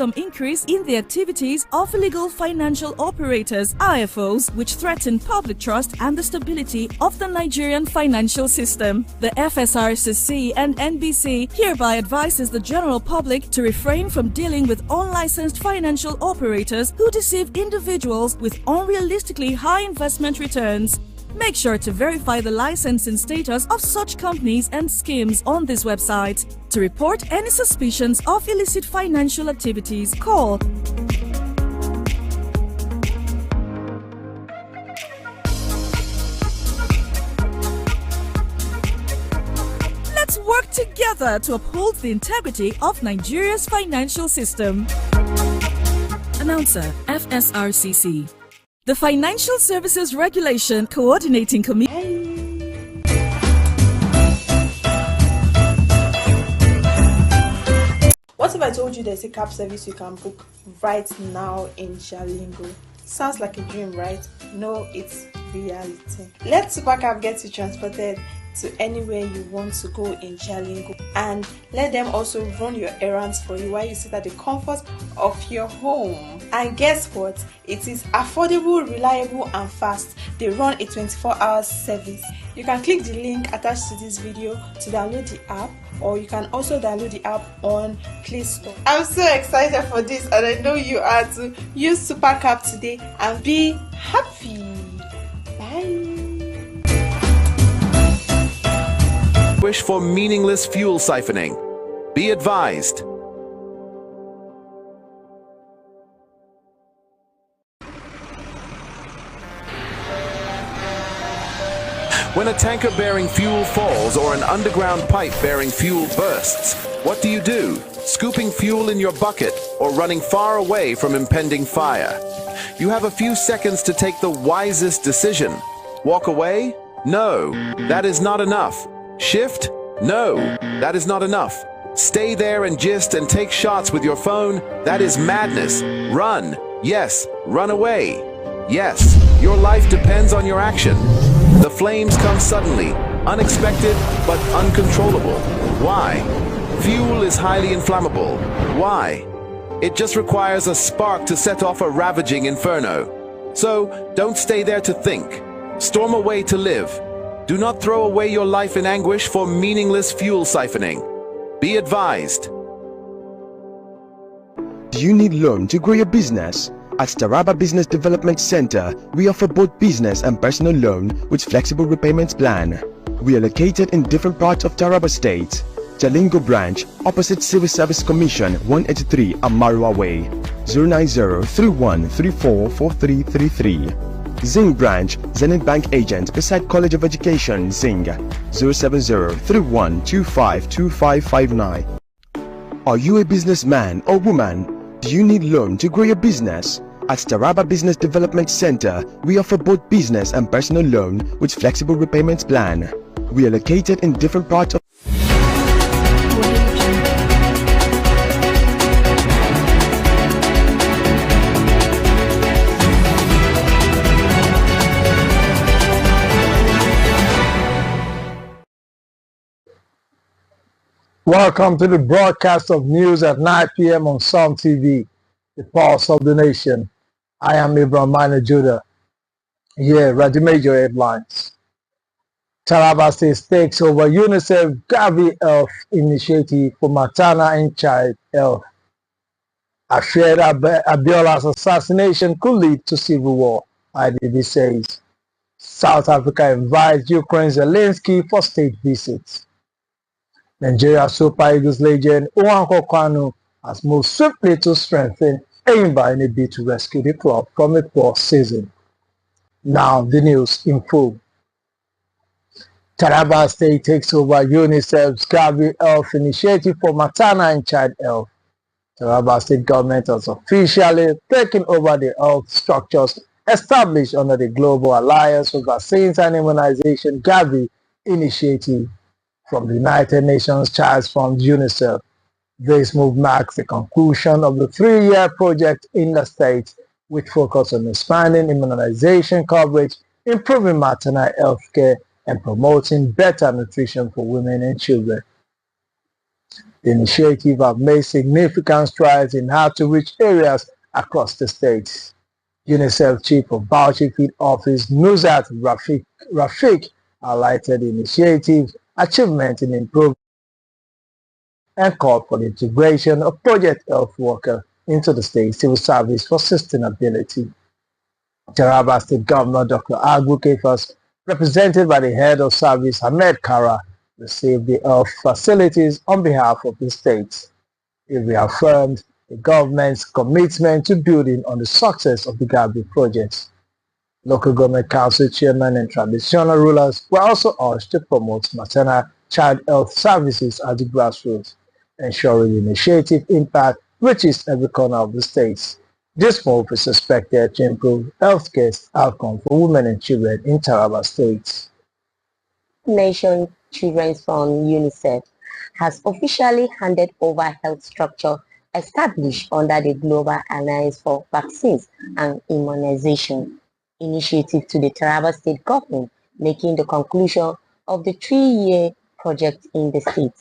some increase in the activities of illegal financial operators, IFOs, which threaten public trust and the stability of the Nigerian financial system. The FSRCC and NBC hereby advises the general public to refrain from dealing with unlicensed financial operators who deceive individuals with unrealistically high investment returns. Make sure to verify the licensing status of such companies and schemes on this website. To report any suspicions of illicit financial activities, call Let's work together to uphold the integrity of Nigeria's financial system. Announcer, FSRCC. The Financial Services Regulation Coordinating Committee. What if I told you there's a cab service you can book right now in Jalingo? Sounds like a dream, right? No, it's reality. Let Supercab get you transported to anywhere you want to go in Jalingo, and let them also run your errands for you while you sit at the comfort of your home. And guess what? It is affordable, reliable and fast. They run a 24-hour service. You can click the link attached to this video to download the app, or you can also download the app on Play Store. I'm so excited for this, and I know you are too. Use Supercab today and be happy. Bye. Wish for meaningless fuel siphoning. Be advised. When a tanker bearing fuel falls or an underground pipe bearing fuel bursts, what do? Scooping fuel in your bucket or running far away from impending fire? You have a few seconds to take the wisest decision. Walk away? No, that is not enough. Shift? No, that is not enough. Stay there and gist and take shots with your phone? That is madness. Run. Yes, run away. Yes, your life depends on your action. The flames come suddenly, unexpected but uncontrollable. Why? Fuel is highly inflammable. Why? It just requires a spark to set off a ravaging inferno. So, don't stay there to think. Storm away to live. Do not throw away your life in anguish for meaningless fuel siphoning. Be advised. Do you need loan to grow your business? At Taraba Business Development Center, we offer both business and personal loan with flexible repayment plan. We are located in different parts of Taraba State. Jalingo branch, opposite Civil Service Commission, 183 Amarua Way, 090-3134-4333. Zing branch, Zenith Bank agent beside College of Education, Zing, 070-3125-2559. Are you a businessman or woman? Do you need loan to grow your business? At Taraba Business Development Center, we offer both business and personal loan with flexible repayment plan. We are located in different parts of Welcome to the broadcast of news at 9 p.m. on Sun TV, the pulse of the nation. I am Abraham Minor Judah. Here are the major headlines. Taraba State takes over UNICEF Gavi Health Initiative for maternal and child health. Afraid Abiola's assassination could lead to civil war, IDB says. South Africa invites Ukraine Zelensky for state visits. Nigeria Super Eagles legend Nwankwo Kanu has moved swiftly to strengthen Enyimba in a bid to rescue the club from a poor season. Now the news in full. Taraba State takes over UNICEF's Gavi Health Initiative for maternal and child health. Taraba State government has officially taken over the health structures established under the Global Alliance for Vaccines and Immunization Gavi initiative from the United Nations Child Fund UNICEF. This move marks the conclusion of the 3-year project in the state, with focus on expanding immunization coverage, improving maternal health care, and promoting better nutrition for women and children. The initiative has made significant strides in hard-to-reach areas across the state. UNICEF Chief of Bauchi Field Office Nuzhat Rafiq highlighted the initiative's achievement in improving and called for the integration of project health workers into the state civil service for sustainability. Taraba State Governor Dr. Agbu Kefas, represented by the head of service Ahmed Kara, received the health facilities on behalf of the state. He reaffirmed the government's commitment to building on the success of the Gavi projects. Local government council chairmen and traditional rulers were also urged to promote maternal child health services at the grassroots, ensuring the initiative impact reaches every corner of the state. This move is expected to improve healthcare outcomes for women and children in Taraba State. Nation Children's Fund UNICEF has officially handed over health structure established under the Global Alliance for Vaccines and Immunization initiative to the Taraba State government, making the conclusion of the 3-year project in the state.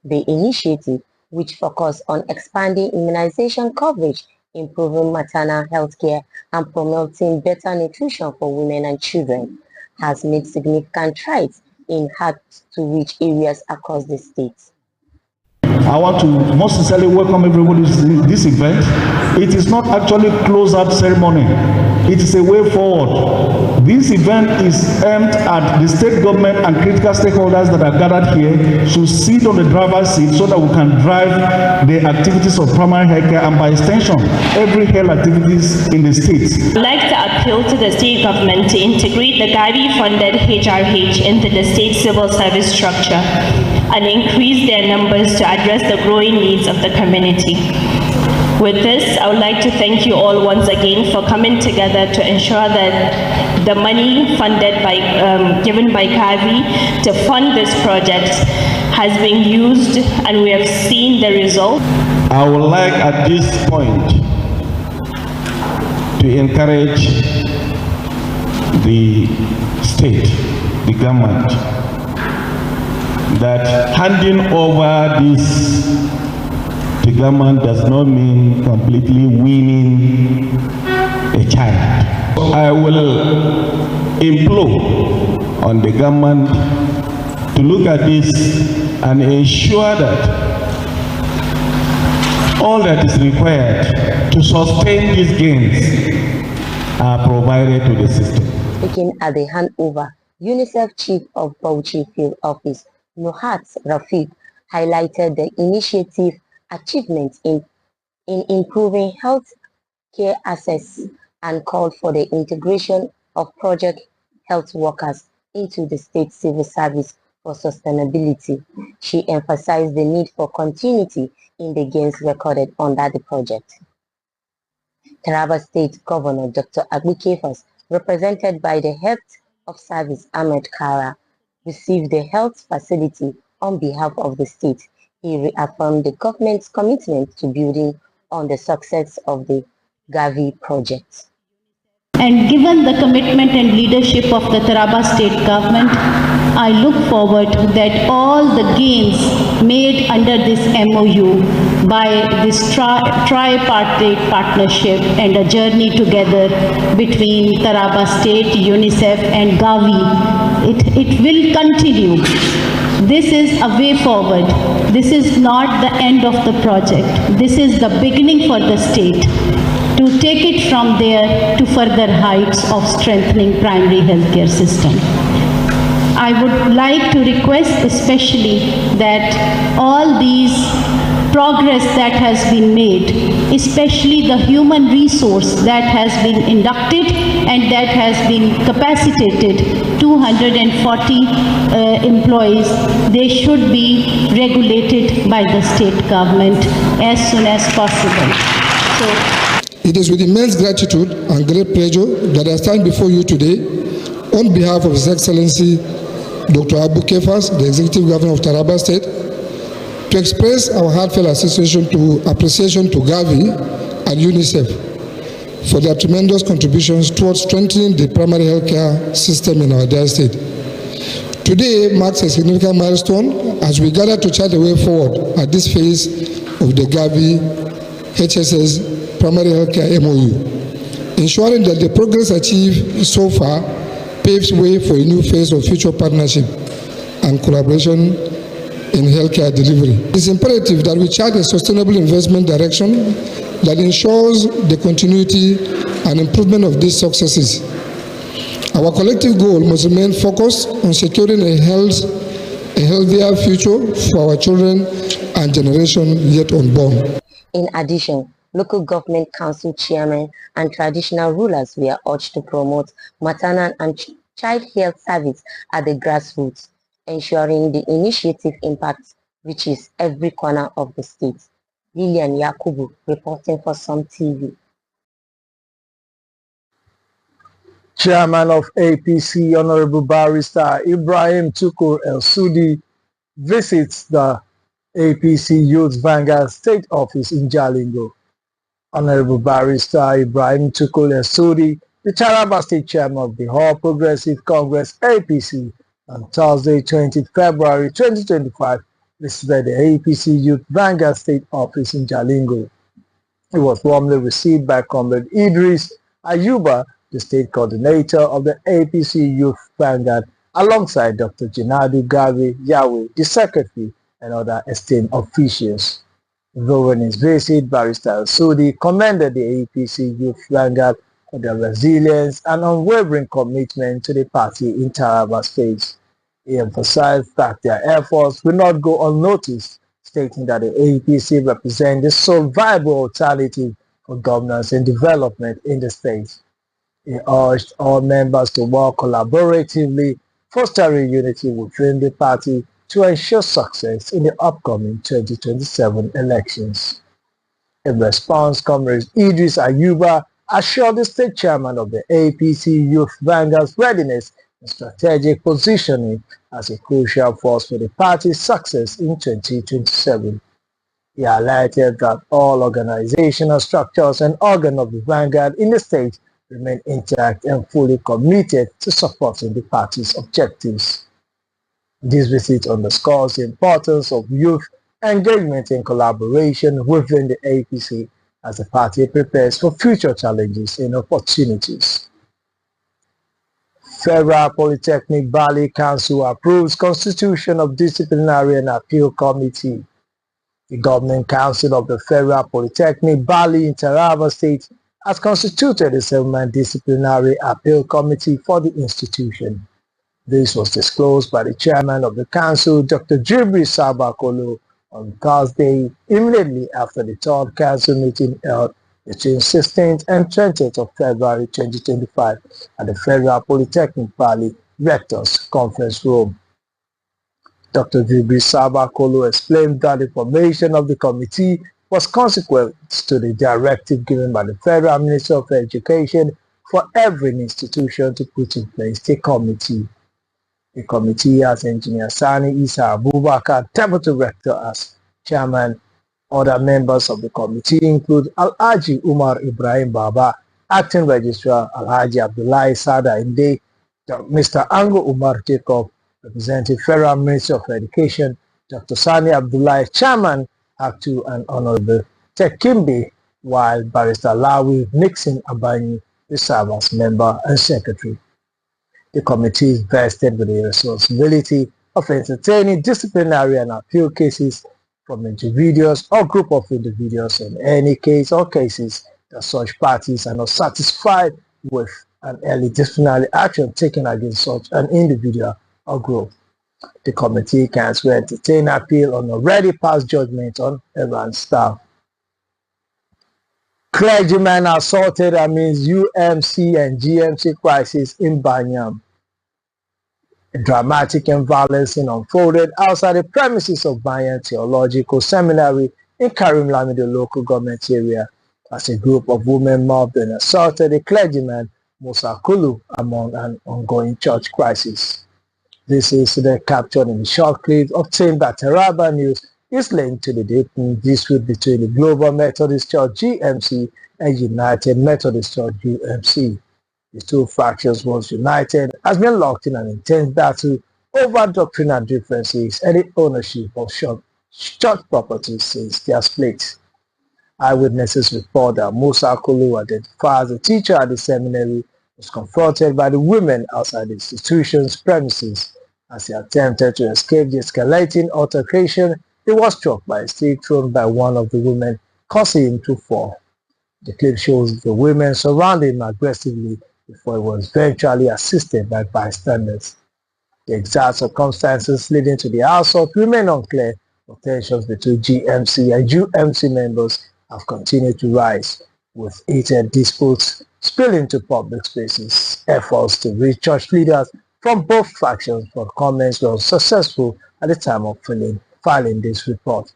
The initiative, which focuses on expanding immunization coverage, improving maternal health care, and promoting better nutrition for women and children, has made significant strides in hard-to-reach areas across the state. I want to most sincerely welcome everybody to this event. It is not actually a close-out ceremony. It is a way forward. This event is aimed at the state government and critical stakeholders that are gathered here to sit on the driver's seat so that we can drive the activities of primary healthcare and by extension, every health activities in the state. I'd like to appeal to the state government to integrate the Gavi-funded HRH into the state civil service structure and increase their numbers to address the growing needs of the community. With this, I would like to thank you all once again for coming together to ensure that the money funded by, given by Gavi to fund this project has been used and we have seen the result. I would like at this point to encourage the state, the government, that handing over this to government does not mean completely weaning a child. I will implore on the government to look at this and ensure that all that is required to sustain these gains are provided to the system. Speaking at the handover, UNICEF Chief of Bauchi Field Office Nuzhat Rafiq highlighted the initiative achievements in improving health care access and called for the integration of project health workers into the state civil service for sustainability. She emphasized the need for continuity in the gains recorded under the project. Taraba State Governor Dr. Agbu Kefas, represented by the Head of Service Ahmed Kara, received the health facility on behalf of the state. He reaffirmed the government's commitment to building on the success of the Gavi project. And given the commitment and leadership of the Taraba State government, I look forward that all the gains made under this MOU by this tripartite partnership and a journey together between Taraba State, UNICEF and Gavi, it will continue. This is a way forward. This is not the end of the project. This is the beginning for the state to take it from there to further heights of strengthening primary healthcare system. I would like to request especially that all these progress that has been made, especially the human resource that has been inducted and that has been capacitated, 240 employees, they should be regulated by the state government as soon as possible. It is with immense gratitude and great pleasure that I stand before you today on behalf of His Excellency Dr. Agbu Kefas, the Executive Governor of Taraba State, to express our heartfelt appreciation to Gavi and UNICEF for their tremendous contributions towards strengthening the primary healthcare system in our dear state. Today marks a significant milestone as we gather to chart a way forward at this phase of the Gavi HSS Primary Healthcare MOU, ensuring that the progress achieved so far paves way for a new phase of future partnership and collaboration in healthcare delivery. It's imperative that we chart a sustainable investment direction that ensures the continuity and improvement of these successes. Our collective goal must remain focused on securing a healthier future for our children and generation yet unborn. In addition, local government council chairmen and traditional rulers were urged to promote maternal and child health service at the grassroots, ensuring the initiative impact reaches every corner of the state. Lilian Yakubu reporting for Some TV. Chairman of APC, Honorable Barrister Ibrahim Tukur El-Sudi, visits the APC Youth Vanguard State Office in Jalingo. Honorable Barrister Ibrahim Tukur El-Sudi, the Taraba State Chairman of the All Progressive Congress APC, on Thursday, 20 February 2025, visited the APC Youth Vanguard State Office in Jalingo. He was warmly received by Comrade Idris Ayuba, the state coordinator of the APC Youth Vanguard, alongside Dr. Jinadu Gavi Yahweh, the secretary, and other esteemed officials. During his visit, Barrister El-Sudi commended the APC Youth Vanguard for their resilience and unwavering commitment to the party in Taraba State. He emphasized that their efforts will not go unnoticed, stating that the APC represents the sole viable alternative for governance and development in the state. He urged all members to work collaboratively, fostering unity within the party to ensure success in the upcoming 2027 elections. In response, Comrade Idris Ayuba assured the state chairman of the APC Youth Vanguard's readiness and strategic positioning as a crucial force for the party's success in 2027. He highlighted that all organizational structures and organs of the Vanguard in the state remain intact and fully committed to supporting the party's objectives. This visit underscores the importance of youth engagement and collaboration within the APC as the party prepares for future challenges and opportunities. Federal Polytechnic Bali Council approves Constitution of Disciplinary and Appeal Committee. The Governing Council of the Federal Polytechnic Bali in Taraba State has constituted a 7-man disciplinary appeal committee for the institution. This was disclosed by the chairman of the council, Dr. Jibri Sabakolo, on Thursday, immediately after the third council meeting held between 16th and 20th of February 2025 at the Federal Polytechnic Bali Rectors Conference Room. Dr. Jibri Sabakolo explained that the formation of the committee was consequent to the directive given by the Federal Minister of Education for every institution to put in place a committee. The committee has Engineer Sani Isa Abubakar, Deputy Rector, as chairman. Other members of the committee include Alhaji Umar Ibrahim Baba, Acting Registrar Alhaji Abdullahi Sada Inde, Mr. Ango Umar Jacob, representing Federal Ministry of Education, Dr. Sani Abdullahi, Chairman, Act 2, and Honorable Tekimbi, while Barrister Lawi Nixon Abanyi will serve as member and secretary. The committee is vested with the responsibility of entertaining disciplinary and appeal cases from individuals or group of individuals in any case or cases that such parties are not satisfied with an early disciplinary action taken against such an individual or group. The committee can also entertain appeal on already passed judgment on Iran staff. Clergymen assaulted amidst UMC and GMC crisis in Banyam. A dramatic and violent scene unfolded outside the premises of Banyam Theological Seminary in Karim Lamido local government area as a group of women mobbed and assaulted a clergyman, Musa Kulu, among an ongoing church crisis. This incident, captured in the short clip obtained by Taraba News, is linked to the deepening dispute between the Global Methodist Church GMC and United Methodist Church UMC. The two factions, once united, has been locked in an intense battle over doctrinal differences and the ownership of church properties since their split. Eyewitnesses report that Musa Kulu, identified as a teacher at the seminary, was confronted by the women outside the institution's premises. As he attempted to escape the escalating altercation, he was struck by a stick thrown by one of the women, causing him to fall. The clip shows the women surrounding him aggressively before he was eventually assisted by bystanders. The exact circumstances leading to the assault remain unclear, but tensions between GMC and UMC members have continued to rise, with heated disputes spilling to public spaces. Efforts to reach church leaders from both factions for comments were unsuccessful at the time of filing this report.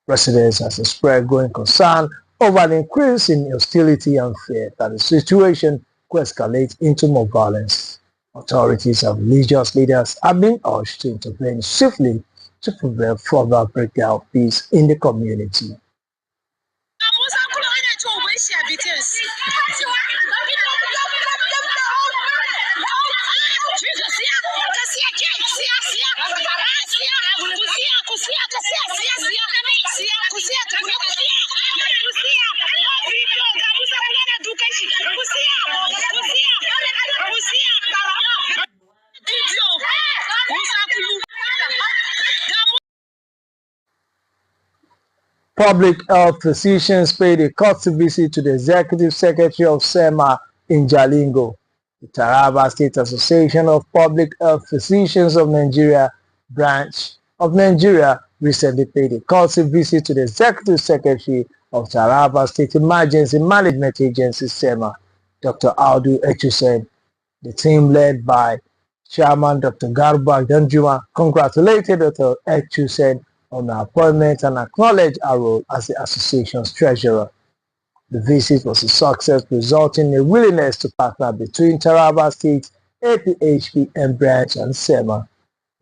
Residents have expressed growing concern over the increase in hostility and fear that the situation could escalate into more violence. Authorities and religious leaders have been urged to intervene swiftly to prevent further breakdown of peace in the community. Public health physicians paid a courtesy visit to the executive secretary of SEMA in Jalingo. The Taraba State Association of Public Health Physicians of Nigeria branch of Nigeria recently paid a courtesy visit to the executive secretary of Taraba State Emergency Management Agency SEMA, Dr. Audu Echusen. The team led by Chairman Dr. Garba Danjuma congratulated Dr. Echusen on her appointment and acknowledged her role as the association's treasurer. The visit was a success, resulting in a willingness to partner between Taraba State, APHPN branch and SEMA.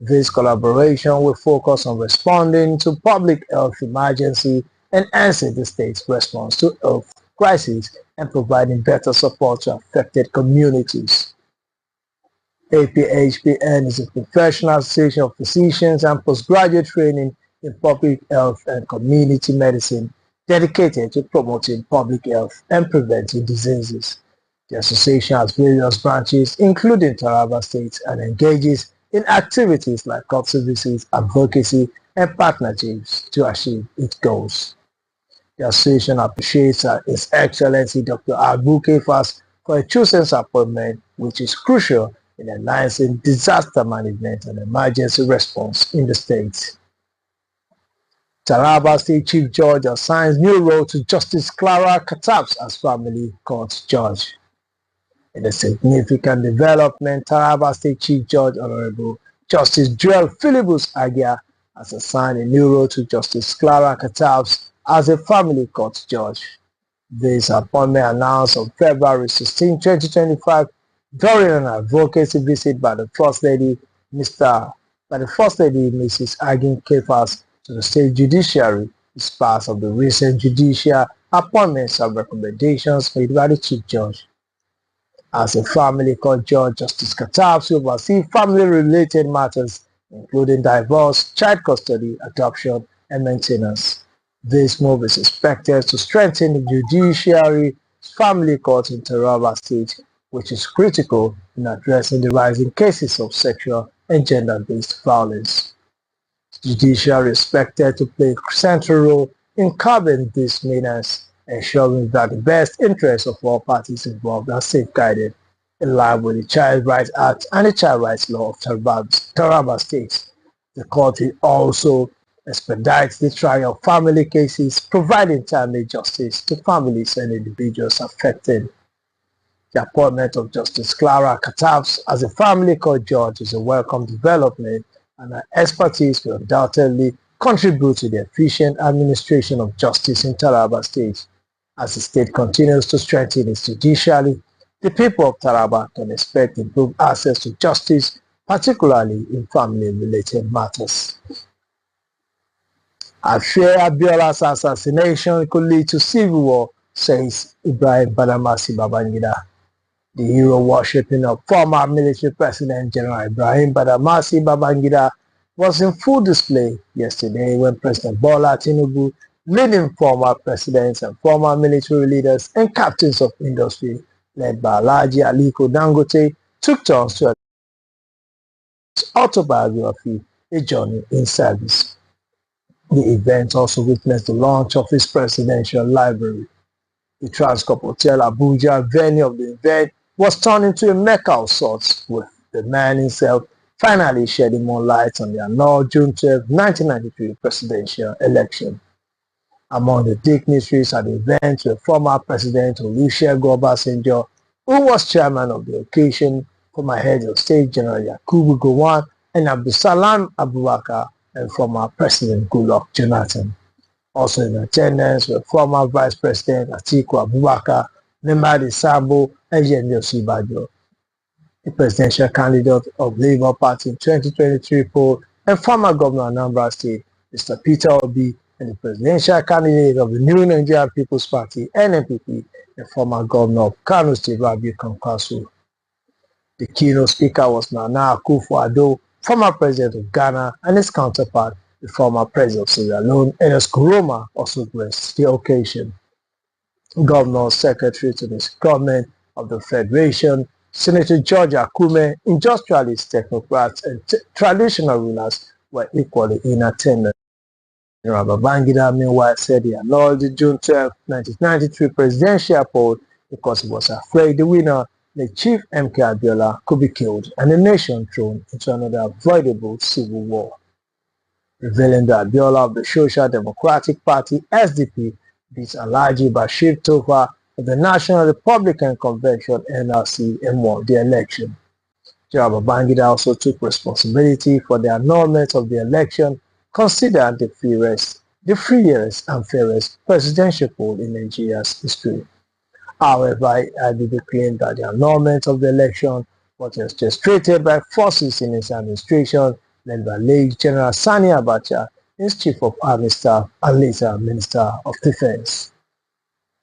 This collaboration will focus on responding to public health emergency, enhancing the state's response to health crises, and providing better support to affected communities. APHPN is a professional association of physicians and postgraduate training in public health and community medicine, dedicated to promoting public health and preventing diseases. The association has various branches, including Taraba State, and engages in activities like health services, advocacy, and partnerships to achieve its goals. The association appreciates His Excellency Dr. Abu Kefas for Echusen's appointment, which is crucial in enhancing disaster management and emergency response in the state. Taraba State Chief Judge assigns new role to Justice Clara Katabs as family court judge. In a significant development, Taraba State Chief Judge Honorable Justice Joel Philibus Agia has assigned a new role to Justice Clara Katabs as a family court judge. This appointment announced on February 16, 2025, during an advocacy visit by the First Lady, Mrs. Agin Kefas, to the state judiciary is part of the recent judicial appointments and recommendations made by the Chief Judge. As a family court judge, Justice Katabs will oversee family-related matters, including divorce, child custody, adoption, and maintenance. This move is expected to strengthen the judiciary's family court in Taraba State, which is critical in addressing the rising cases of sexual and gender-based violence. The judiciary is expected to play a central role in curbing these menace, ensuring that the best interests of all parties involved are safeguarded, in line with the Child Rights Act and the Child Rights Law of Taraba State. The court will also expedite the trial of family cases, providing timely justice to families and individuals affected. The appointment of Justice Clara Katabs as a family court judge is a welcome development, and her expertise will undoubtedly contribute to the efficient administration of justice in Taraba State. As the state continues to strengthen its judiciary, the people of Taraba can expect improved access to justice, particularly in family-related matters. I fear Abiola's assassination could lead to civil war, says Ibrahim Badamasi Babangida. The hero worshipping of former military President General Ibrahim Badamasi Babangida was in full display yesterday when President Bola Tinubu, leading former presidents and former military leaders and captains of industry led by Alhaji Aliko Dangote, took turns to his autobiography, A Journey in Service. The event also witnessed the launch of his presidential library. The Transcorp Hotel Abuja venue of the event was turned into a mecca of sorts, with the man himself finally shedding more light on the annulled June 12, 1993 presidential election. Among the dignitaries at the event were former President Olusegun Obasanjo, who was chairman of the occasion, former head of state General Yakubu Gowon and Abdulsalam Abubakar, and former President Goodluck Jonathan. Also in attendance were former Vice President Atiku Abubakar, Nnamdi Sabo, and Yemi Osinbajo. The presidential candidate of Labour Party in 2023 poll and former Governor of Anambra State, Mr. Peter Obi, and the presidential candidate of the New Nigerian People's Party, NNPP, and former Governor of Kano State, Rabiu Kwankwaso. The keynote speaker was Nana Akufo-Addo, former president of Ghana, and his counterpart, the former president of Sierra Leone, Ernest Koroma, also graced the occasion. Governor Secretary to the government of the Federation, Senator George Akume, industrialists, technocrats, and traditional rulers were equally in attendance. General Babangida, meanwhile, said he annulled the June 12, 1993 presidential poll because he was afraid the winner, the Chief MK Abiola, could be killed and the nation thrown into another avoidable civil war. Revealing that Abiola of the Social Democratic Party, SDP, beat Alhaji Bashir Tofa of the National Republican Convention, NRC, and won the election. General Babangida also took responsibility for the annulment of the election, considered the freest and fairest presidential poll in Nigeria's history. However, IBB claimed that the annulment of the election was orchestrated by forces in his administration led by late General Sani Abacha, his Chief of Army Staff and later Minister of Defense.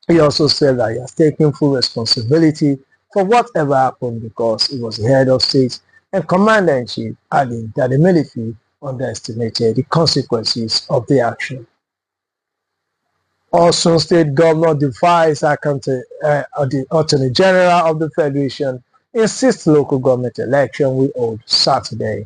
He also said that he has taken full responsibility for whatever happened because he was the head of state and commander-in-chief, adding that the military underestimated the consequences of the action. Also, State Governor defies the Attorney General of the Federation insists local government election will hold Saturday.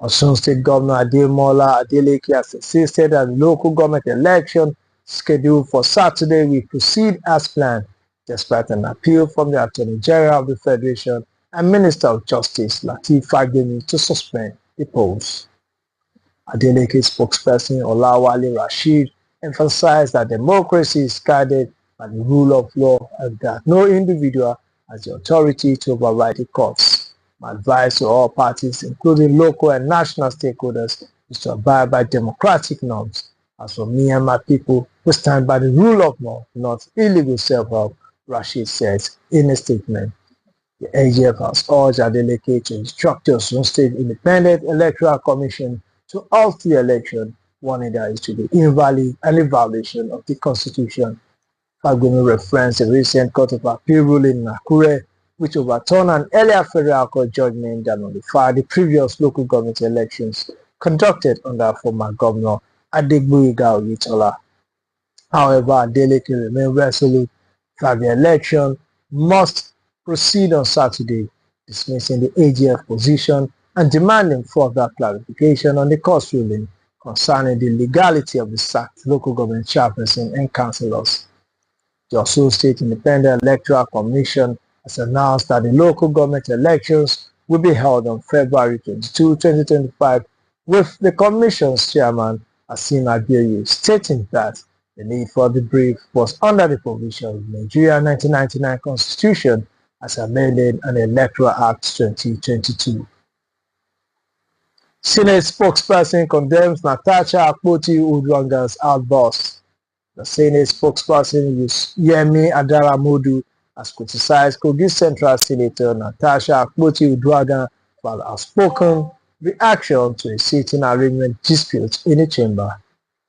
Osun State Governor Ademola Adeleke has insisted that the local government election scheduled for Saturday will proceed as planned, despite an appeal from the Attorney General of the Federation and Minister of Justice Lateef Fagbemi to suspend the polls. Adeleke's spokesperson Olawale Rasheed emphasized that democracy is guided by the rule of law and that no individual has the authority to override the courts. My advice to all parties, including local and national stakeholders, is to abide by democratic norms. As for me and my people, we stand by the rule of law, not illegal self-help, Rasheed says in a statement. The AGF has urged Adeleke to instruct the Osun State Independent Electoral Commission to halt the election, warning that it to be invalid and a violation of the Constitution. Fagbemi referenced a recent Court of Appeal ruling in Akure, which overturned an earlier federal court judgment that nullified the previous local government elections conducted under former Governor Adegboyega Oyetola. However, Adeleke remained resolute that the election must proceed on Saturday, dismissing the AGF position and demanding further clarification on the court's ruling concerning the legality of the sacked local government chairperson and councillors. The Osun State Independent Electoral Commission has announced that the local government elections will be held on February 22, 2025, with the Commission's chairman, Asim Abioye, stating that the need for the brief was under the provision of the Nigeria 1999 Constitution as amended and Electoral Act 2022. Senate spokesperson condemns Natasha Akpoti-Uduaghan's outburst. The Senate spokesperson Yemi Adaramodu has criticized Kogi Central Senator Natasha Akpoti-Uduaghan for her outspoken reaction to a seating arrangement dispute in the chamber.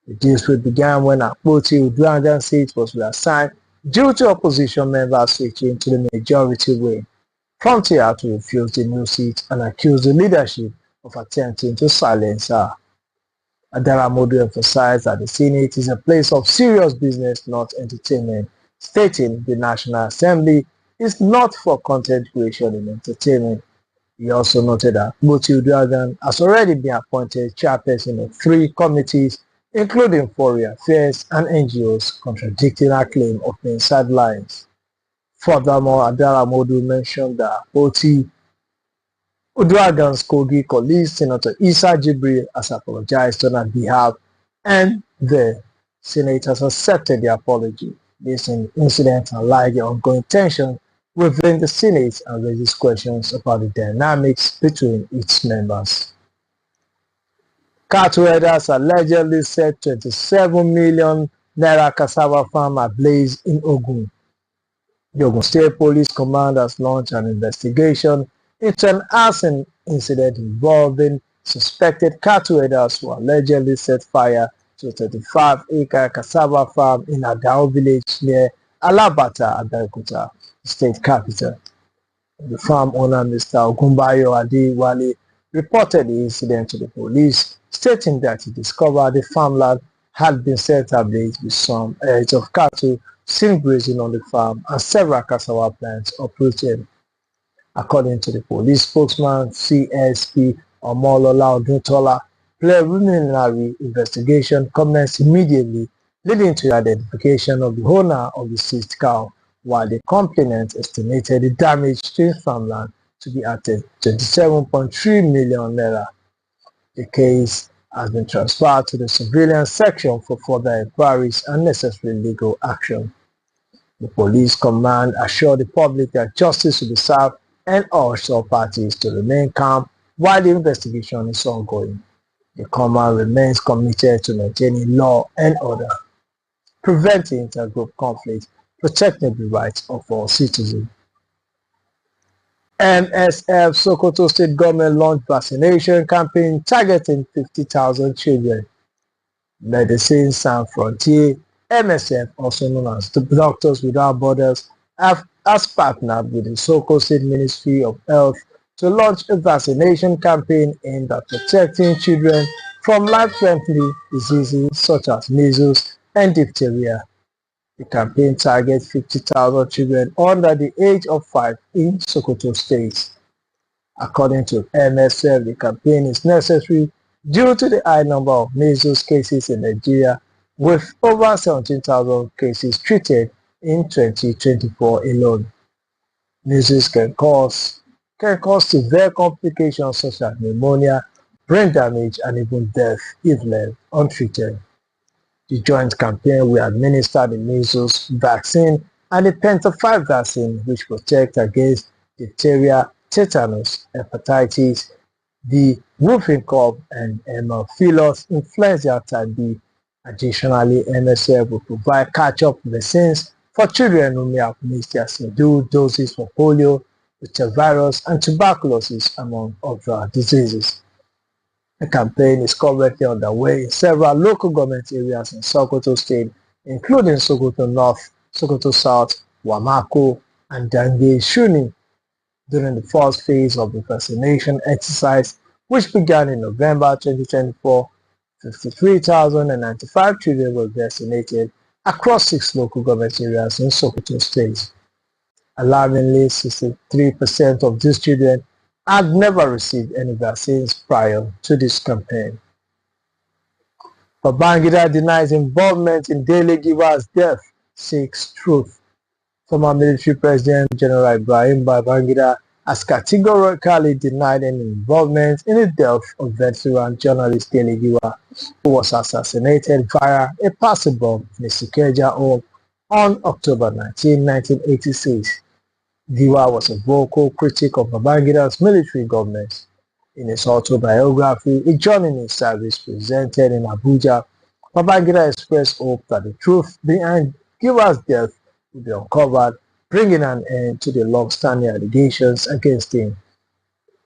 The dispute began when Akpoti-Uduaghan's seat was reassigned due to opposition members switching to the majority wing. Frontier to refuse the new seat and accuse the leadership of attempting to silence her. Adaramodu emphasized that the Senate is a place of serious business, not entertainment, stating the National Assembly is not for content creation and entertainment. He also noted that Mutiu Dragan has already been appointed chairperson of 3 committees, including Foreign Affairs and NGOs, contradicting her claim of being sidelines. Furthermore, Adaramodu mentioned that Mutiu Uduaghan's Kogi colleague, Senator Issa Jibril, has apologized on her behalf, and the Senate has accepted the apology. This incident highlights the ongoing tension within the Senate and raises questions about the dynamics between its members. Cattle herders allegedly set 27 million naira cassava farm ablaze in Ogun. The Ogun State Police Command has launched an investigation into an arson incident involving suspected cattle herders who allegedly set fire to a 35-acre cassava farm in Adao village near Alabata, Abeokuta, the state capital. The farm owner, Mr. Ogunbayo Adewale, reported the incident to the police, stating that he discovered the farmland had been set ablaze with some herds of cattle seen grazing on the farm and several cassava plants uprooted. According to the police spokesman, CSP Omolola Oduntola, preliminary investigation commenced immediately, leading to the identification of the owner of the seized cow, while the complainant estimated the damage to his farmland to be at 27.3 million naira. The case has been transferred to the surveillance section for further inquiries and necessary legal action. The police command assured the public that justice will be served and urged all parties to remain calm while the investigation is ongoing. The command remains committed to maintaining law and order, preventing intergroup conflict, protecting the rights of all citizens. MSF Sokoto State Government launched vaccination campaign targeting 50,000 children. Medicine Sans Frontier, MSF, also known as the Doctors Without Borders, has partnered with the Sokoto State Ministry of Health to launch a vaccination campaign aimed at protecting children from life-threatening diseases such as measles and diphtheria. The campaign targets 50,000 children under the age of 5 in Sokoto State. According to MSF, the campaign is necessary due to the high number of measles cases in Nigeria, with over 17,000 cases treated in 2024 alone. Measles can cause severe complications such as pneumonia, brain damage, and even death if left untreated. The joint campaign will administer the measles vaccine and the Penta-5 vaccine, which protects against diphtheria, tetanus, hepatitis B, whooping cough, and Haemophilus influenza type B. Additionally, MSF will provide catch-up vaccines for children who may have missed their scheduled doses for polio, rotavirus, and tuberculosis, among other diseases. The campaign is currently underway in several local government areas in Sokoto State, including Sokoto North, Sokoto South, Wamako, and Dange Shuni. During the first phase of the vaccination exercise, which began in November 2024, 53,095 children were vaccinated across 6 local government areas in Sokoto State. Alarmingly, 63% of these children had never received any vaccines prior to this campaign. Babangida denies involvement in Daily Giver's death, seeks truth. Former military President General Ibrahim Babangida has categorically denied any involvement in the death of veteran journalist Daily Giver, who was assassinated via a passive bomb in a Ikeja home on October 19, 1986. Giwa was a vocal critic of Babangida's military government. In his autobiography, A Journey in Service, presented in Abuja, Babangida expressed hope that the truth behind Giwa's death will be uncovered, bringing an end to the long-standing allegations against him.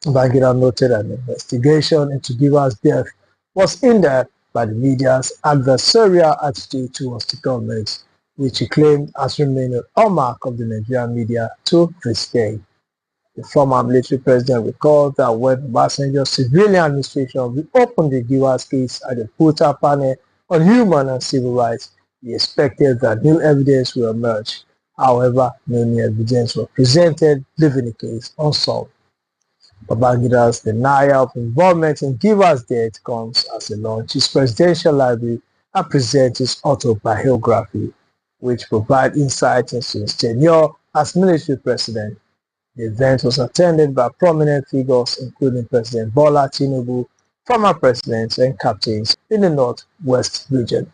Babangida noted an investigation into Giwa's death was hindered by the media's adversarial attitude towards the government. which he claimed has remained a hallmark of the Nigerian media to this day. The former military president recalled that when Obasanjo's civilian administration reopened the Giwa's case at the Puta panel on human and civil rights, he expected that new evidence will emerge. However, no new evidence was presented, leaving the case unsolved. Babangida's denial of involvement in Giwa's death comes as he launched his presidential library and presents his autobiography, which provides insight into his tenure as military president. The event was attended by prominent figures including President Bola Tinubu, former presidents and captains in the Northwest region.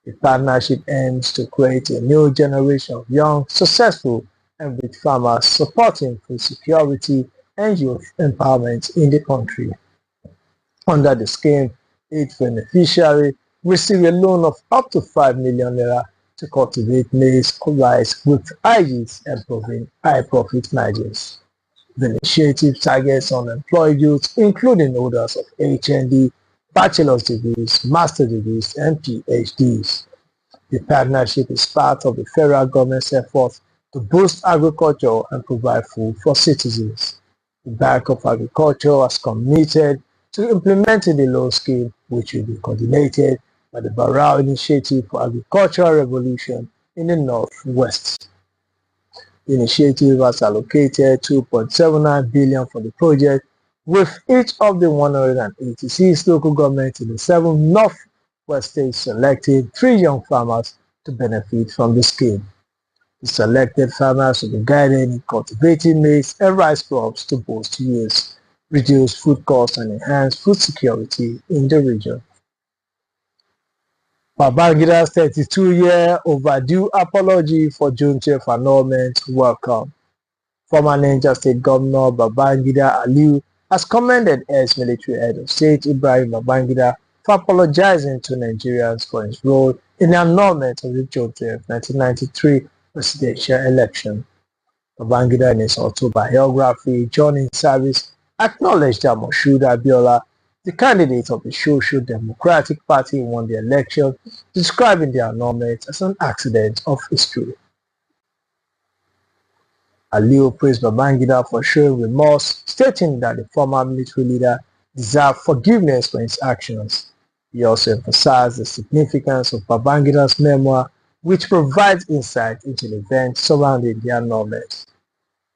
The partnership aims to create a new generation of young, successful, and rich farmers supporting food security and youth empowerment in the country. Under the scheme, each beneficiary received a loan of up to 5 million naira to cultivate maize or rice with high yields and proving high profit margins. The initiative targets unemployed youth, including holders of HND, bachelor's degrees, master's degrees, and PhDs. The partnership is part of the federal government's effort to boost agriculture and provide food for citizens. The Bank of Agriculture has committed to implementing the loan scheme, which will be coordinated by the Barao Initiative for Agricultural Revolution in the Northwest. The initiative has allocated 2.79 billion for the project, with each of the 186 local governments in the 7 Northwest states selecting 3 young farmers to benefit from the scheme. The selected farmers will be guided in cultivating maize and rice crops to boost yields, reduce food costs, and enhance food security in the region. Babangida's 32-year overdue apology for June 12th annulment welcome. Former Niger State Governor Babangida Aliyu has commended ex-military head of state Ibrahim Babangida for apologizing to Nigerians for his role in the annulment of the June 12, 1993 presidential election. Babangida, in his autobiography, Joining Service, acknowledged that Moshood Abiola, the candidate of the Social Democratic Party, won the election, describing the annulment as an accident of history. Aliyu praised Babangida for showing remorse, stating that the former military leader deserved forgiveness for his actions. He also emphasized the significance of Babangida's memoir, which provides insight into the events surrounding the annulment.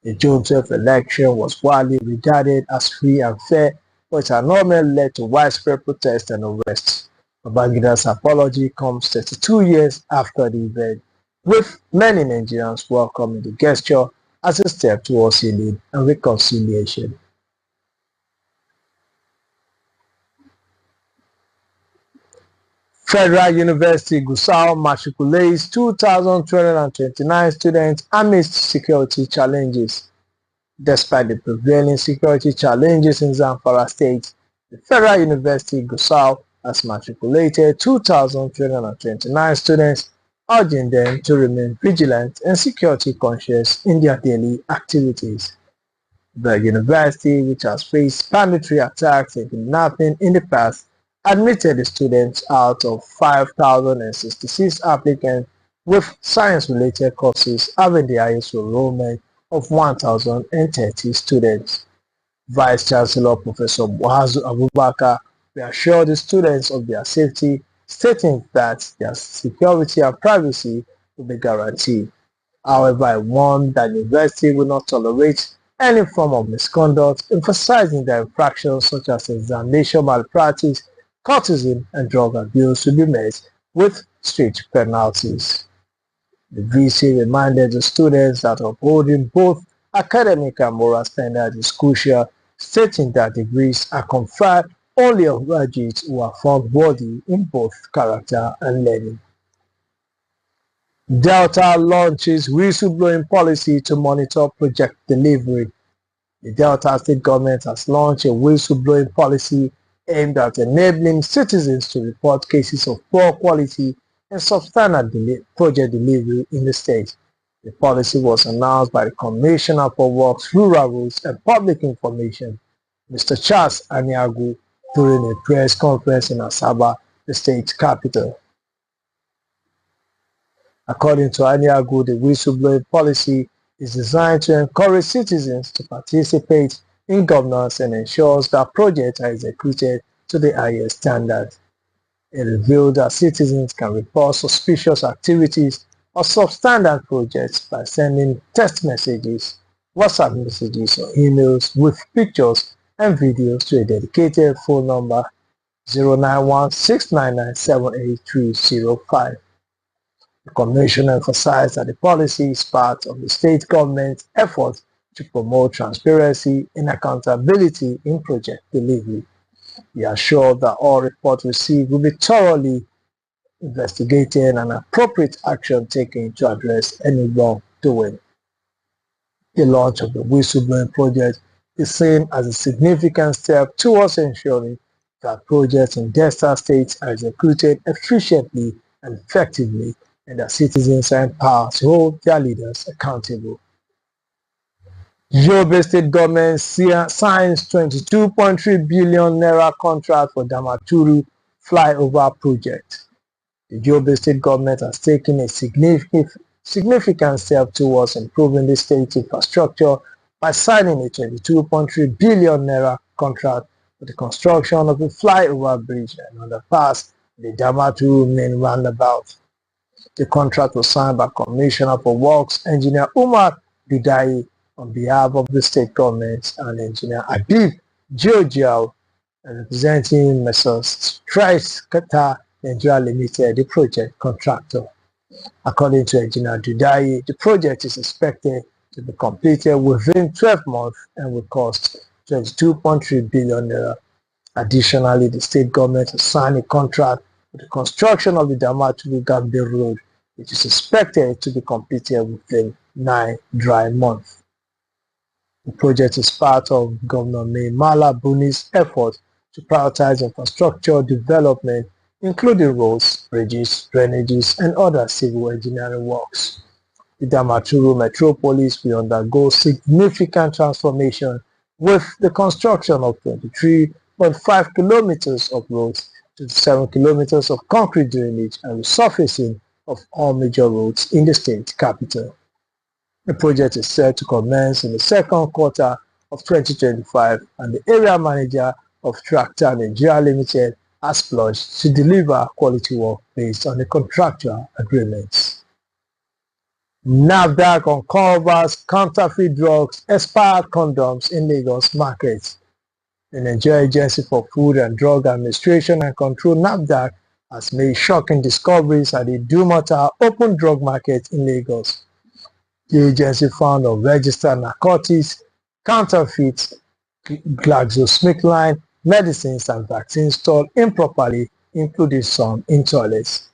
The June 12th election was widely regarded as free and fair, but its annulment led to widespread protests and arrests. Babangida's apology comes 32 years after the event, with many Nigerians welcoming the gesture as a step towards healing and reconciliation. Federal University Gusau matriculates 2,229 students amidst security challenges. Despite the prevailing security challenges in Zamfara State, the Federal University Gusau has matriculated 2,229 students, urging them to remain vigilant and security conscious in their daily activities. The university, which has faced banditry attacks and kidnapping in the past, admitted the students out of 5,066 applicants with science-related courses having the highest enrollment of 1,030 students. Vice Chancellor Professor Muazu Abubakar reassured the students of their safety, stating that their security and privacy will be guaranteed. However, he warned that the university will not tolerate any form of misconduct, emphasizing that infractions such as examination malpractice, courtesan, and drug abuse will be met with strict penalties. The VC reminded the students that upholding both academic and moral standards is crucial, stating that degrees are conferred only on graduates who are found worthy in both character and learning. Delta launches whistleblowing policy to monitor project delivery. The Delta State government has launched a whistleblowing policy aimed at enabling citizens to report cases of poor quality and substandard project delivery in the state. The policy was announced by the Commissioner for Works, Rural Roads and Public Information, Mr. Charles Aniagu, during a press conference in Asaba, the state capital. According to Aniago, the whistleblowing policy is designed to encourage citizens to participate in governance and ensures that projects are executed to the highest standard. It revealed that citizens can report suspicious activities or substandard projects by sending text messages, WhatsApp messages, or emails with pictures and videos to a dedicated phone number 091-699-78305. The Commission emphasized that the policy is part of the state government's effort to promote transparency and accountability in project delivery. He assured that all reports received will be thoroughly investigated and appropriate action taken to address any wrongdoing. The launch of the whistleblowing project is seen as a significant step towards ensuring that projects in Delta State are executed efficiently and effectively, and that citizens are empowered to hold their leaders accountable. Yobe State government signs 22.3 billion naira contract for Damaturu flyover project. The Yobe State government has taken a significant step towards improving the state's infrastructure by signing a 22.3 billion naira contract for the construction of a flyover bridge and underpass the Damaturu main roundabout. The contract was signed by Commissioner for Works, Engineer Umar Dudai, on behalf of the state government, and Engineer Habib Georgiou, representing Messrs. Trice Qatar Nigeria Limited, the project contractor. According to Engineer Dudai, the project is expected to be completed within 12 months and will cost 22.3 billion naira. Additionally, the state government has signed a contract for the construction of the Damaturu Gambir Road, which is expected to be completed within 9 dry months. The project is part of Governor Mai Mala Buni's effort to prioritize infrastructure development, including roads, bridges, drainages, and other civil engineering works. The Damaturu metropolis will undergo significant transformation with the construction of 23.5 kilometers of roads, 27 kilometers of concrete drainage, and resurfacing of all major roads in the state capital. The project is set to commence in the second quarter of 2025, and the area manager of Tractor Nigeria Limited has pledged to deliver quality work based on the contractual agreements. NAFDAC uncovers counterfeit drugs, expired condoms in Lagos markets. The Nigeria Agency for Food and Drug Administration and Control, NAFDAC, has made shocking discoveries at the Dumota open drug market in Lagos. The agency found unregistered narcotics, counterfeits, GlaxoSmithKline medicines, and vaccines stored improperly, including some in toilets.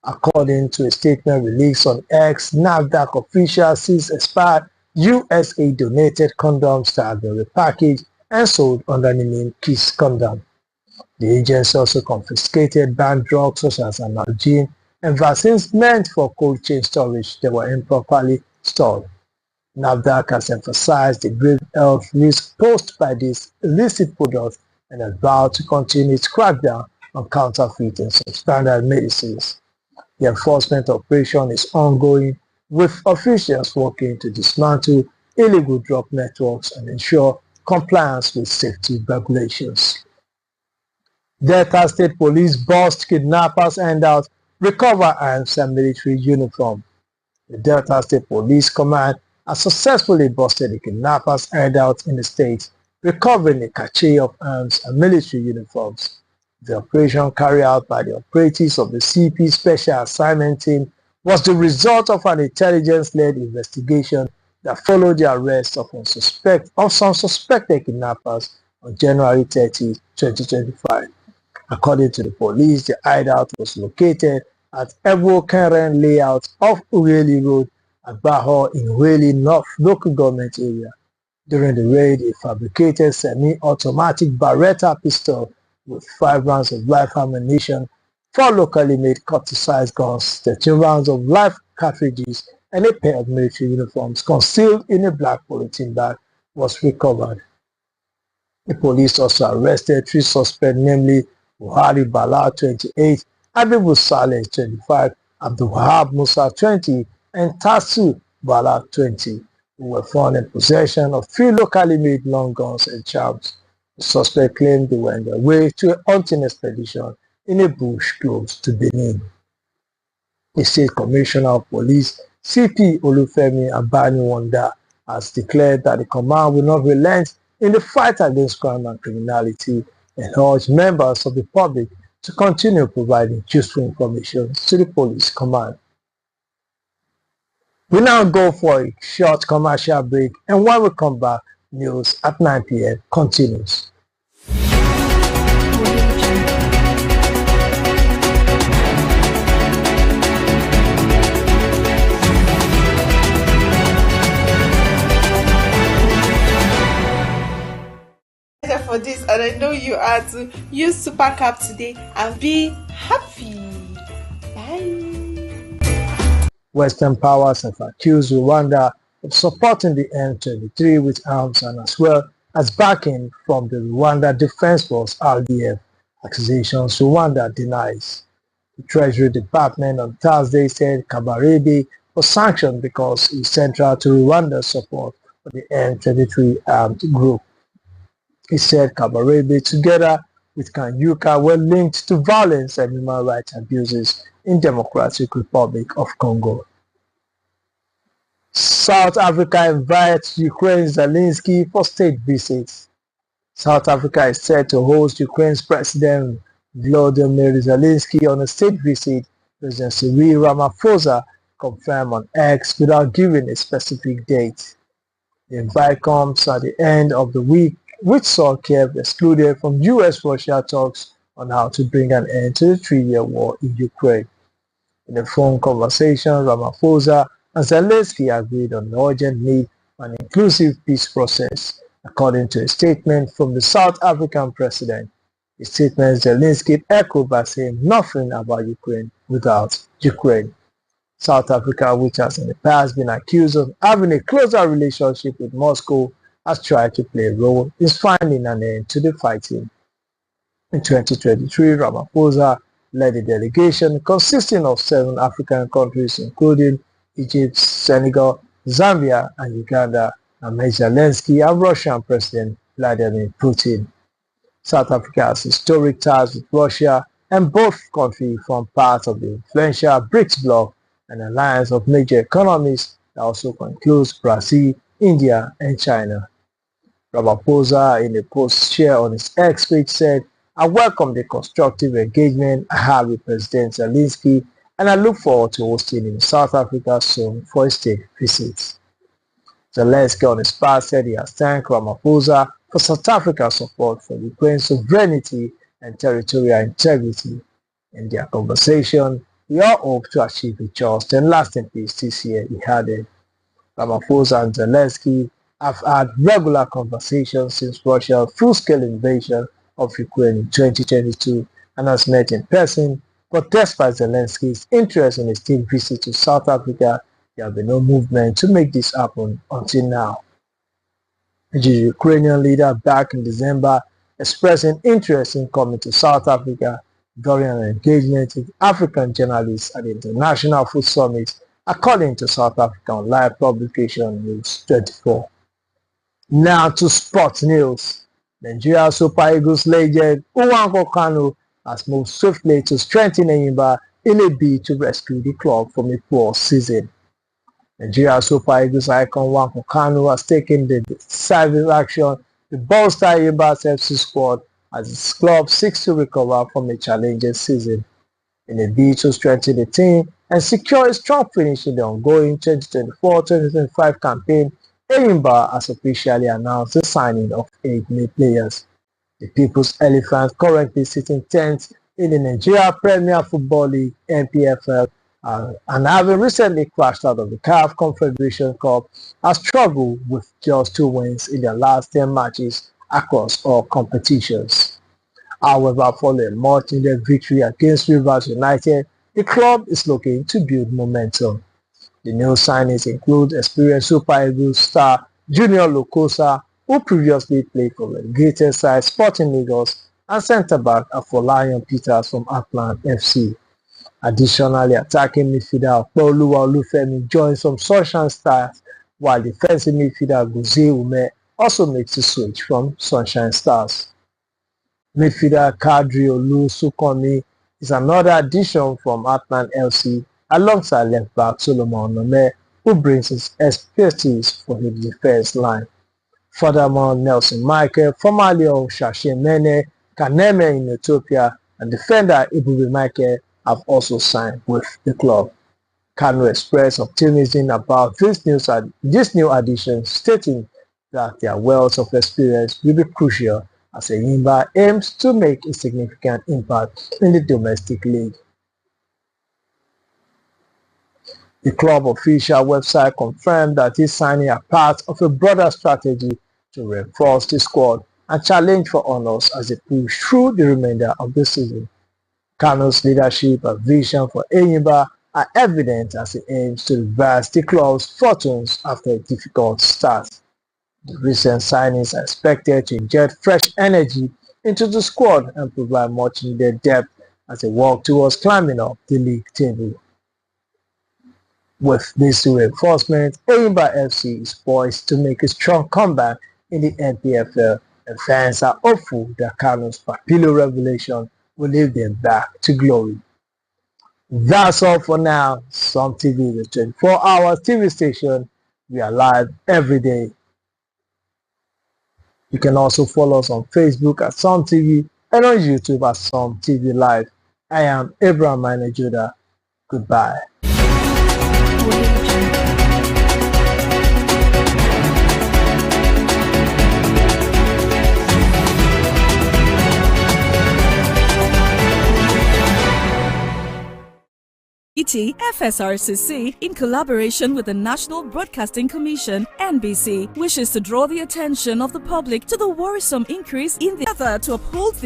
According to a statement released on X, NAFDAC officials seized expired USA-donated condoms that have been repackaged and sold under the name Kiss Condom. The agency also confiscated banned drugs such as Analgin and vaccines meant for cold chain storage that were improperly stored. NAFDAC has emphasized the grave health risk posed by these illicit products and has vowed to continue its crackdown on counterfeit and substandard medicines. The enforcement operation is ongoing, with officials working to dismantle illegal drug networks and ensure compliance with safety regulations. Delta State Police bust kidnappers handout, recover arms and military uniform. The Delta State Police Command has successfully busted the kidnappers handout in the state, recovering a cache of arms and military uniforms. The operation carried out by the operatives of the CP Special Assignment Team was the result of an intelligence-led investigation that followed the arrest of some suspected kidnappers on January 30, 2025. According to the police, the hideout was located at Evo Keren layout off Uweli Road at Baho in Uweli North local government area. During the raid, a fabricated semi-automatic Beretta pistol with 5 rounds of live ammunition, 4 locally made cut-to-size guns, 13 rounds of live cartridges, and a pair of military uniforms concealed in a black polythene bag was recovered. The police also arrested 3 suspects, namely Buhari Bala, 28, Abibu Saleh, 25, Abdulwahab Musa 20, and Tasu Bala 20, who were found in possession of 3 locally made long guns and charms. The suspect claimed they were on their way to a hunting expedition in a bush close to Benin. The State Commissioner of Police, CP Olufemi Abaniwanda, has declared that the command will not relent in the fight against crime and criminality and urged members of the public to continue providing useful information to the police command. We now go for a short commercial break, and when we come back, news at 9 p.m. continues. For this, and I know you are to use Super Cap today and be happy. Bye. Western powers have accused Rwanda of supporting the M23 with arms and as well as backing from the Rwanda Defense Force RDF, accusations Rwanda denies. The Treasury Department on Thursday said Kabarebe was sanctioned because he is central to Rwanda's support for the M23 armed group. He said Kabarebe, together with Kanyuka, were linked to violence and human rights abuses in Democratic Republic of Congo. South Africa invites Ukraine Zelensky for state visits. South Africa is set to host Ukraine's President Volodymyr Zelensky on a state visit, President Cyril Ramaphosa confirmed on X without giving a specific date. The invite comes at the end of the week, which saw Kiev excluded from US-Russia talks on how to bring an end to the 3-year war in Ukraine. In a phone conversation, Ramaphosa and Zelensky agreed on the urgent need for an inclusive peace process, according to a statement from the South African president. The statement Zelensky echoed by saying nothing about Ukraine without Ukraine. South Africa, which has in the past been accused of having a closer relationship with Moscow, has tried to play a role in finding an end to the fighting. In 2023, Ramaphosa led a delegation consisting of 7 African countries, including Egypt, Senegal, Zambia, and Uganda, and met Zelensky and Russian President Vladimir Putin. South Africa has historic ties with Russia, and both countries form part of the influential BRICS bloc, an alliance of major economies that also includes Brazil, India, and China. Ramaphosa, in a post shared on his X page, said, "I welcome the constructive engagement I have with President Zelensky, and I look forward to hosting him in South Africa soon for a state visit." Zelensky on his part said he has thanked Ramaphosa for South Africa's support for Ukraine's sovereignty and territorial integrity. In their conversation, we all hope to achieve a just and lasting peace this year, he added. Ramaphosa and Zelensky have had regular conversations since Russia's full-scale invasion of Ukraine in 2022 and has met in person, but despite Zelensky's interest in a state visit to South Africa, there have been no movement to make this happen until now. The Ukrainian leader back in December expressing interest in coming to South Africa during an engagement with African journalists at the International Food Summit, according to South African live publication News 24. Now to sports news. Nigeria Super Eagles legend Nwankwo Kanu has moved swiftly to strengthen Enyimba in a bid to rescue the club from a poor season. Nigeria Super Eagles icon Nwankwo Kanu has taken the decisive action to bolster Enyimba's FC squad as his club seeks to recover from a challenging season. In a bid to strengthen the team and secure a strong finish in the ongoing 2024-2025 campaign, Enyimba has officially announced the signing of 8 new players. The People's Elephants, currently sitting 10th in the Nigeria Premier Football League (NPFL) and having recently crashed out of the CAF Confederation Cup, has struggled with just 2 wins in their last 10 matches across all competitions. However, following a much-needed victory against Rivers United, the club is looking to build momentum. The new signings include experienced Super Eagles star Junior Lokosa, who previously played for relegated side Sporting Lagos, and centre-back Afolayan Peters from Atlant FC. Additionally, attacking midfielder Oluwa Olufemi joined some Sunshine Stars, while defensive midfielder Gozie Ume also makes the switch from Sunshine Stars. Midfielder Kadri Olusukanmi is another addition from Atman FC alongside left back Solomon Onome, who brings his expertise for the defense line. Furthermore, Nelson Michael, formerly of Shashimene Kaneme in Ethiopia, and defender Ebube Michael have also signed with the club. Kano expressed optimism about this new addition, stating that their wealth of experience will be crucial as Enyimba aims to make a significant impact in the domestic league. The club official website confirmed that this signing are part of a broader strategy to reinforce the squad and challenge for honours as they push through the remainder of the season. Kano's leadership and vision for Enyimba are evident as he aims to reverse the club's fortunes after a difficult start. The recent signings are expected to inject fresh energy into the squad and provide much needed depth as they work towards climbing up the league table. With these two reinforcements, Enyimba FC is poised to make a strong comeback in the NPFL, and fans are hopeful that Kano's Papilo revelation will lead them back to glory. That's all for now. Some TV, the 24-hour TV station. We are live every day. You can also follow us on Facebook at Some TV and on YouTube at Some TV Live. I am Abraham Manajuda. Goodbye. FSRCC, in collaboration with the National Broadcasting Commission, NBC, wishes to draw the attention of the public to the worrisome increase in the effort to uphold the